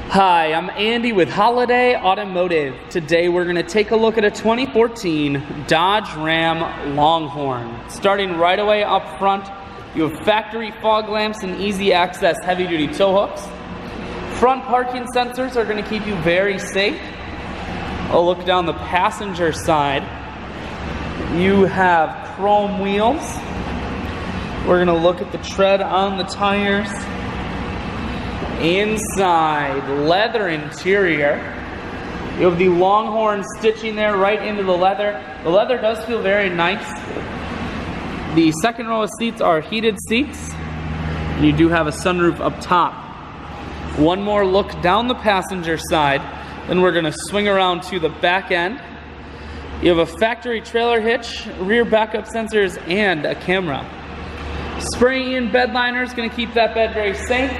Hi, I'm Andy with Holiday Automotive. Today we're going to take a look at a 2014 Dodge Ram Longhorn. Starting right away up front, you have factory fog lamps and easy access heavy-duty tow hooks. Front parking sensors are going to keep you very safe. A look down the passenger side. You have chrome wheels. We're going to look at the tread on the tires. Inside, leather interior. You have the Longhorn stitching there right into the leather. The leather does feel very nice. The second row of seats are heated seats. And you do have a sunroof up top. One more look down the passenger side. Then we're going to swing around to the back end. You have a factory trailer hitch, rear backup sensors, and a camera. Spray-in bed liner is going to keep that bed very safe.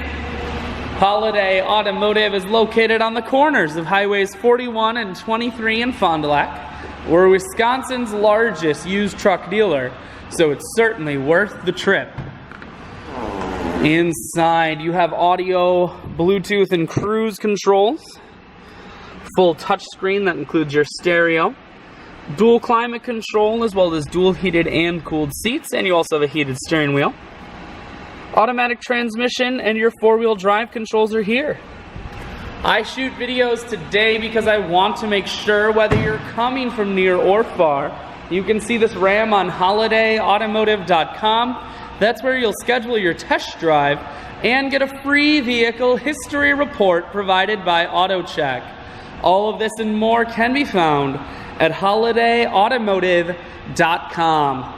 Holiday Automotive is located on the corners of Highways 41 and 23 in Fond du Lac. We're Wisconsin's largest used truck dealer, so it's certainly worth the trip. Inside, you have audio, Bluetooth, and cruise controls. Full touchscreen that includes your stereo. Dual climate control as well as dual heated and cooled seats, and you also have a heated steering wheel. Automatic transmission and your four-wheel drive controls are here. I shoot videos today because I want to make sure whether you're coming from near or far, you can see this Ram on holidayautomotive.com. That's where you'll schedule your test drive and get a free vehicle history report provided by AutoCheck. All of this and more can be found at holidayautomotive.com.